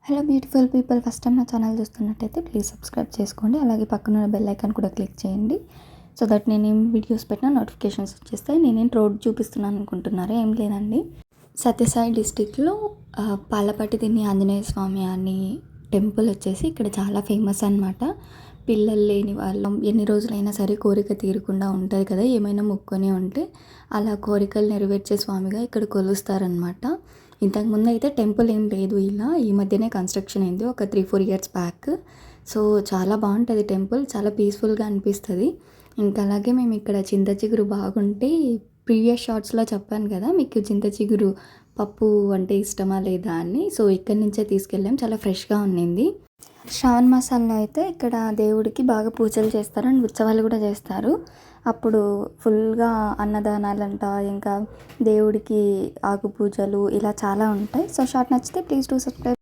Hello beautiful people, first time నా channel చూస్తున్నట్టయితే please subscribe చేసుకోండి. అలాగే పక్కన ఉన్న బెల్ ఐకాన్ కూడా క్లిక్ చేయండి. సో దట్ నేనేం వీడియోస్ పెట్టినా నోటిఫికేషన్స్ వచ్చేస్తాయి. నేనేం రోడ్ చూపిస్తున్నాను అనుకుంటున్నారా? ఏం లేదండి. సత్యసాయి డిస్టిక్లో పాలపట్టి తిని ఆంజనేయ స్వామి అని టెంపుల్ వచ్చేసి ఇక్కడ చాలా ఫేమస్ అనమాట. పిల్లలు లేని వాళ్ళు ఎన్ని రోజులైనా సరే కోరిక తీరకుండా ఉంటుంది కదా, ఏమైనా మొక్కుని ఉంటే అలా కోరికలు నెరవేర్చే స్వామిగా ఇక్కడ కొలుస్తారనమాట. ఇంతకుముందు అయితే టెంపుల్ ఏం లేదు, ఇలా ఈ మధ్యనే కన్స్ట్రక్షన్ అయింది ఒక 3-4 ఇయర్స్ బ్యాక్. సో చాలా బాగుంటుంది టెంపుల్, చాలా పీస్ఫుల్గా అనిపిస్తుంది. ఇంకా అలాగే మేము ఇక్కడ చింత చిగురు బాగుంటే ప్రీవియస్ షార్ట్స్లో చెప్పాను కదా మీకు చింత చిగురు పప్పు అంటే ఇష్టమా లేదా అని. సో ఇక్కడి నుంచే తీసుకెళ్ళాం, చాలా ఫ్రెష్గా ఉన్నింది. శ్రావణ మాసాల్లో అయితే ఇక్కడ దేవుడికి బాగా పూజలు చేస్తారు అండ్ ఉత్సవాలు కూడా చేస్తారు. అప్పుడు ఫుల్గా అన్నదానాలంట, ఇంకా దేవుడికి ఆకు పూజలు ఇలా చాలా ఉంటాయి. సో షార్ట్ నచ్చితే ప్లీజ్ డూ సబ్స్క్రైబ్.